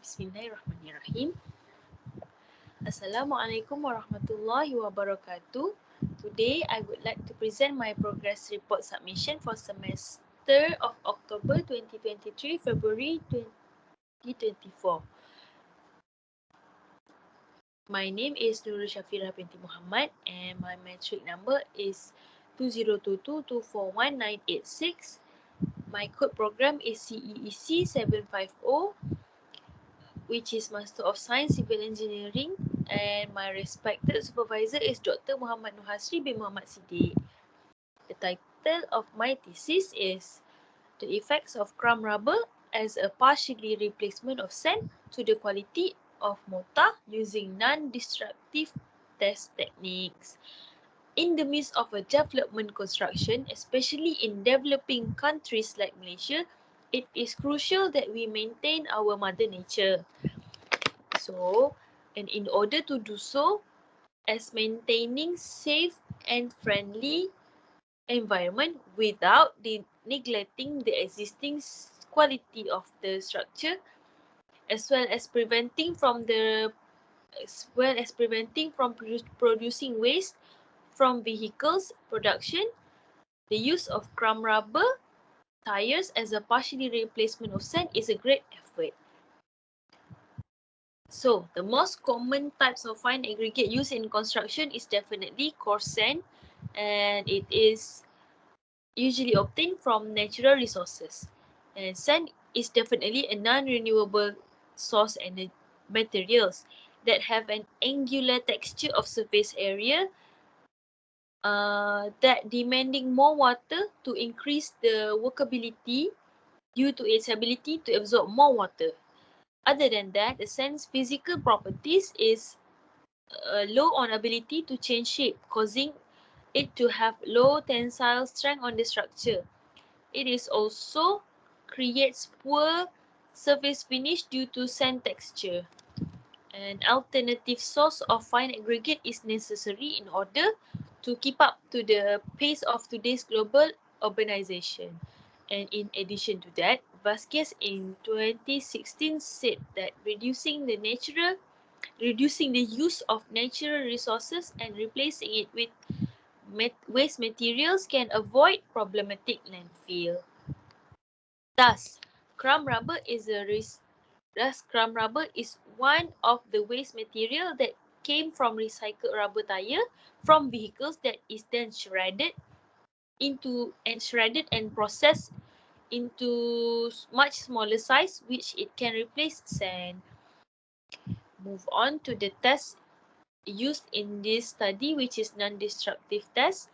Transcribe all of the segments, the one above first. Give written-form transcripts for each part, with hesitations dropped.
Bismillahirrahmanirrahim. Assalamualaikum warahmatullahi wabarakatuh. Today, I would like to present my progress report submission for semester of October 2023, February 2024. My name is Nurul Shafira binti Muhammad and my metric number is 2022241986. My code program is CEEC 750, which is Master of Science Civil Engineering, and my respected supervisor is Dr. Muhammad Nuhasri bin Muhammad Siddiq. The title of my thesis is The Effects of Crumb Rubber as a Partially Replacement of Sand to the Quality of Mortar Using Non-Destructive Test Techniques. In the midst of a development construction, especially in developing countries like Malaysia, it is crucial that we maintain our mother nature. And in order to do so, as maintaining safe and friendly environment without neglecting the existing quality of the structure, as well as preventing from producing waste from vehicles production, the use of crumb rubber tires as a partially replacement of sand is a great effort. So, the most common types of fine aggregate used in construction is definitely coarse sand, and it is usually obtained from natural resources. And sand is definitely a non-renewable source and materials that have an angular texture of surface area that demanding more water to increase the workability due to its ability to absorb more water. Other than that, the sand's physical properties is low on ability to change shape, causing it to have low tensile strength on the structure. It is also creates poor surface finish due to sand texture. An alternative source of fine aggregate is necessary in order to keep up to the pace of today's global urbanization. And in addition to that, Vasquez in 2016 said that reducing the use of natural resources and replacing it with waste materials can avoid problematic landfill. Thus, crumb rubber is one of the waste material that came from recycled rubber tire from vehicles that is then shredded and processed into much smaller size, which it can replace sand. Move on to the test used in this study, which is non-destructive test.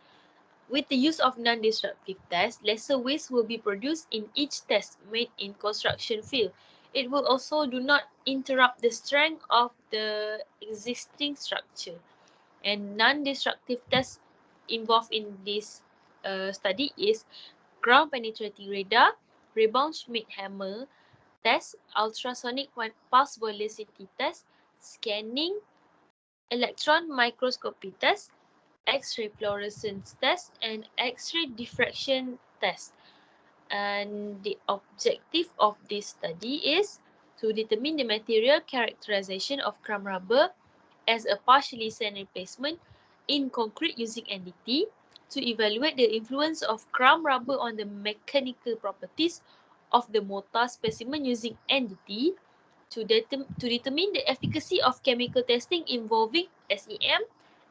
With the use of non-destructive test, lesser waste will be produced in each test made in construction field. It will also do not interrupt the strength of the existing structure. And non-destructive tests involved in this study is ground penetrating radar, rebound Schmidt hammer test, ultrasonic pulse velocity test, scanning, electron microscopy test, X-ray fluorescence test, and X-ray diffraction test. And the objective of this study is to determine the material characterization of crumb rubber as a partially sand replacement in concrete using NDT, to evaluate the influence of crumb rubber on the mechanical properties of the mortar specimen using NDT, to determine the efficacy of chemical testing involving SEM,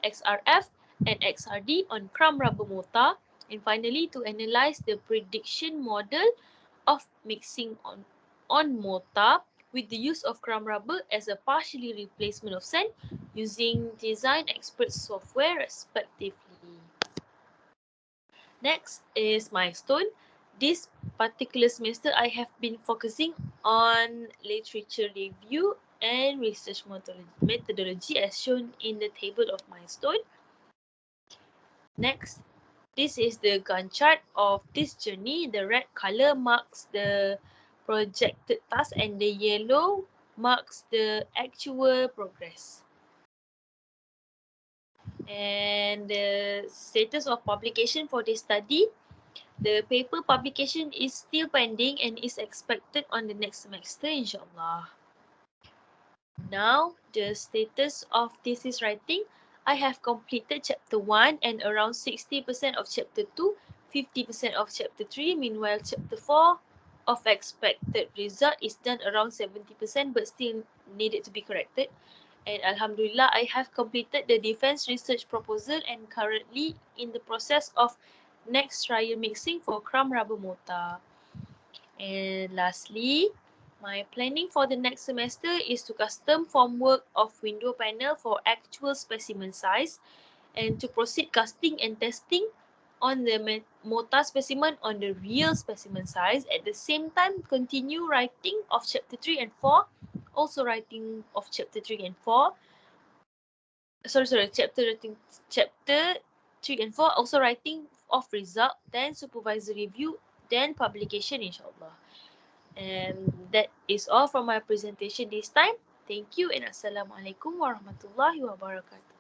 XRF, and XRD on crumb rubber mortar, and finally to analyze the prediction model of mixing on mortar with the use of crumb rubber as a partially replacement of sand using Design Expert software respectively. Next is milestone. This particular semester, I have been focusing on literature review and research methodology as shown in the table of milestone. Next, this is the Gantt chart of this journey. The red color marks the projected task and the yellow marks the actual progress. And the status of publication for this study, the paper publication is still pending and is expected on the next semester, inshallah. Now, the status of thesis writing. I have completed chapter 1 and around 60% of chapter 2, 50% of chapter 3. Meanwhile, chapter 4 of expected result is done around 70% but still needed to be corrected. And Alhamdulillah, I have completed the defense research proposal and currently in the process of next trial mixing for crumb rubber mortar. And lastly, my planning for the next semester is to custom formwork of window panel for actual specimen size and to proceed casting and testing on the mortar specimen on the real specimen size. At the same time, continue writing of chapter 3 and 4, also writing of chapter 3 and 4. Chapter 3 and 4, also writing of result, then supervisory review, then publication inshallah. And that is all from my presentation this time. Thank you and Assalamualaikum warahmatullahi wabarakatuh.